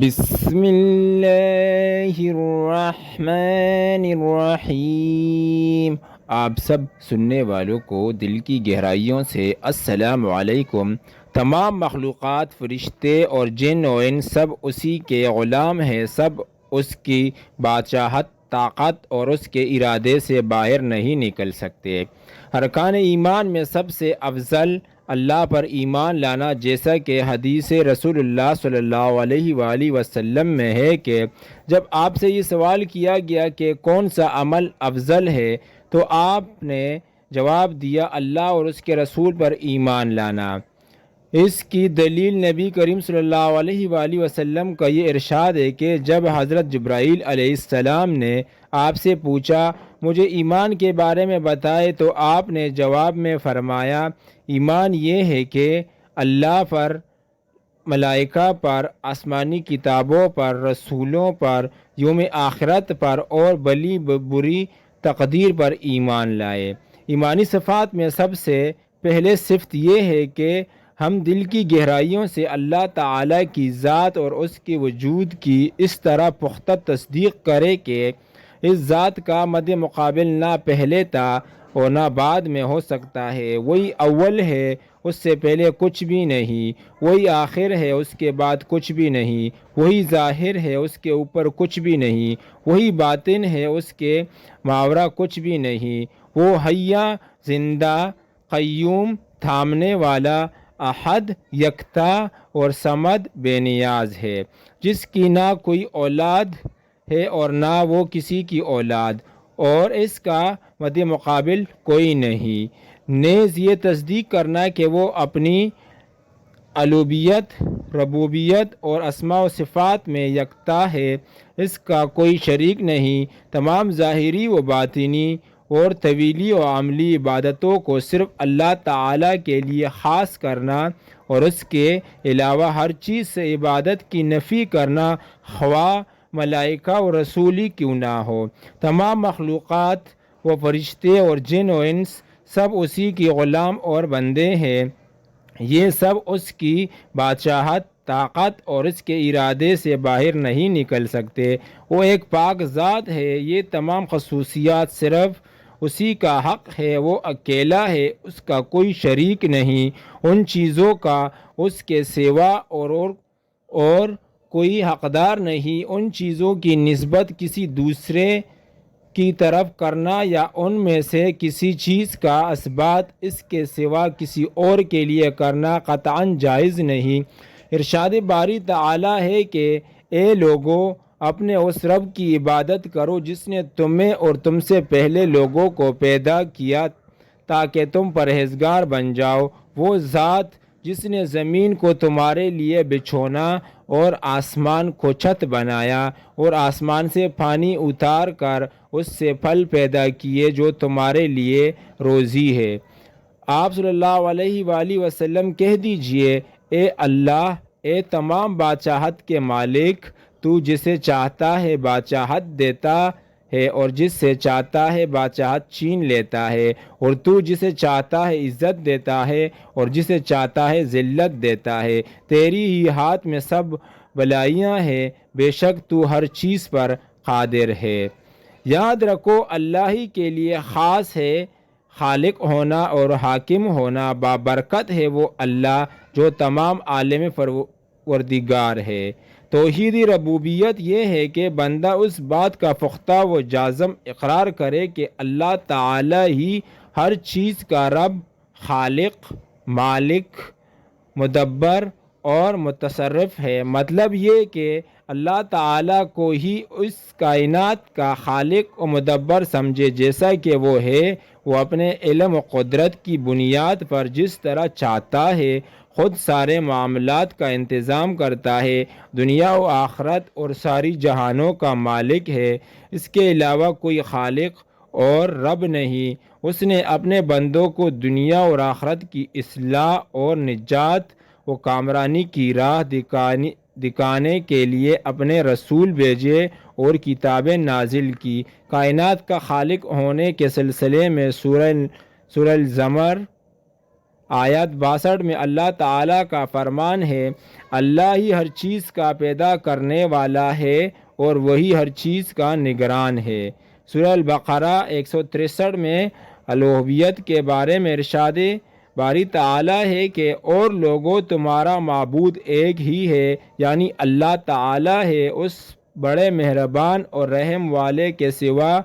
بسم اللہ الرحمن الرحیم۔ آپ سب سننے والوں کو دل کی گہرائیوں سے السلام علیکم۔ تمام مخلوقات، فرشتے اور جن و انس سب اسی کے غلام ہیں، سب اس کی بادشاہت، طاقت اور اس کے ارادے سے باہر نہیں نکل سکتے۔ ارکان ایمان میں سب سے افضل اللہ پر ایمان لانا، جیسا کہ حدیث رسول اللہ صلی اللہ علیہ وآلہ وسلم میں ہے کہ جب آپ سے یہ سوال کیا گیا کہ کون سا عمل افضل ہے، تو آپ نے جواب دیا اللہ اور اس کے رسول پر ایمان لانا۔ اس کی دلیل نبی کریم صلی اللہ علیہ وآلہ وسلم کا یہ ارشاد ہے کہ جب حضرت جبرائیل علیہ السلام نے آپ سے پوچھا مجھے ایمان کے بارے میں بتائے، تو آپ نے جواب میں فرمایا ایمان یہ ہے کہ اللہ پر، ملائکہ پر، آسمانی کتابوں پر، رسولوں پر، یوم آخرت پر اور بلی بری تقدیر پر ایمان لائے۔ ایمانی صفات میں سب سے پہلے صفت یہ ہے کہ ہم دل کی گہرائیوں سے اللہ تعالیٰ کی ذات اور اس کے وجود کی اس طرح پختہ تصدیق کرے کہ اس ذات کا مد مقابل نہ پہلے تھا اور نہ بعد میں ہو سکتا ہے۔ وہی اول ہے، اس سے پہلے کچھ بھی نہیں، وہی آخر ہے، اس کے بعد کچھ بھی نہیں، وہی ظاہر ہے، اس کے اوپر کچھ بھی نہیں، وہی باطن ہے، اس کے ماورا کچھ بھی نہیں۔ وہ حیّ، زندہ، قیوم، تھامنے والا، احد، یکتا اور صمد، بے نیاز ہے، جس کی نہ کوئی اولاد ہے اور نہ وہ کسی کی اولاد، اور اس کا مد مقابل کوئی نہیں۔ نیز یہ تصدیق کرنا کہ وہ اپنی الوہیت، ربوبیت اور اسماء و صفات میں یکتا ہے، اس کا کوئی شریک نہیں۔ تمام ظاہری و باطنی اور طویلی و عملی عبادتوں کو صرف اللہ تعالیٰ کے لیے خاص کرنا اور اس کے علاوہ ہر چیز سے عبادت کی نفی کرنا، خواہ ملائکہ و رسولی کیوں نہ ہو۔ تمام مخلوقات و فرشتے اور جن و انس سب اسی کی غلام اور بندے ہیں، یہ سب اس کی بادشاہت، طاقت اور اس کے ارادے سے باہر نہیں نکل سکتے۔ وہ ایک پاک ذات ہے، یہ تمام خصوصیات صرف اسی کا حق ہے۔ وہ اکیلا ہے، اس کا کوئی شریک نہیں، ان چیزوں کا اس کے سوا اور کوئی حقدار نہیں۔ ان چیزوں کی نسبت کسی دوسرے کی طرف کرنا یا ان میں سے کسی چیز کا اثبات اس کے سوا کسی اور کے لیے کرنا قطعاً جائز نہیں۔ ارشاد باری تعالیٰ ہے کہ اے لوگو، اپنے اس رب کی عبادت کرو جس نے تمہیں اور تم سے پہلے لوگوں کو پیدا کیا تاکہ تم پرہیزگار بن جاؤ۔ وہ ذات جس نے زمین کو تمہارے لیے بچھونا اور آسمان کو چھت بنایا اور آسمان سے پانی اتار کر اس سے پھل پیدا کیے جو تمہارے لیے روزی ہے۔ آپ صلی اللہ علیہ وآلہ وسلم کہہ دیجئے اے اللہ، اے تمام بادشاہت کے مالک، تو جسے چاہتا ہے بادشاہت دیتا ہے اور جس سے چاہتا ہے بادشاہت چھین لیتا ہے، اور تو جسے چاہتا ہے عزت دیتا ہے اور جسے چاہتا ہے ذلت دیتا ہے۔ تیری ہی ہاتھ میں سب بلائیاں ہیں، بے شک تو ہر چیز پر قادر ہے۔ یاد رکھو اللہ ہی کے لیے خاص ہے خالق ہونا اور حاکم ہونا۔ بابرکت ہے وہ اللہ جو تمام عالم پروردگار ہے۔ توحید ربوبیت یہ ہے کہ بندہ اس بات کا پختہ و جازم اقرار کرے کہ اللہ تعالیٰ ہی ہر چیز کا رب، خالق، مالک، مدبر اور متصرف ہے۔ مطلب یہ کہ اللہ تعالیٰ کو ہی اس کائنات کا خالق و مدبر سمجھے جیسا کہ وہ ہے۔ وہ اپنے علم و قدرت کی بنیاد پر جس طرح چاہتا ہے خود سارے معاملات کا انتظام کرتا ہے، دنیا و آخرت اور ساری جہانوں کا مالک ہے۔ اس کے علاوہ کوئی خالق اور رب نہیں۔ اس نے اپنے بندوں کو دنیا اور آخرت کی اصلاح اور نجات و کامرانی کی راہ دکھانے کے لیے اپنے رسول بھیجے اور کتابیں نازل کی۔ کائنات کا خالق ہونے کے سلسلے میں سورہ الزمر آیت 62 میں اللہ تعالیٰ کا فرمان ہے، اللہ ہی ہر چیز کا پیدا کرنے والا ہے اور وہی ہر چیز کا نگران ہے۔ سورہ البقرہ 163 میں الوہیت کے بارے میں ارشاد باری تعالیٰ ہے کہ اور لوگوں تمہارا معبود ایک ہی ہے، یعنی اللہ تعالیٰ ہے، اس بڑے مہربان اور رحم والے کے سوا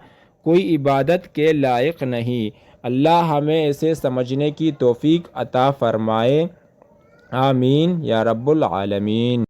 کوئی عبادت کے لائق نہیں۔ اللہ ہمیں اسے سمجھنے کی توفیق عطا فرمائے، آمین یا رب العالمین۔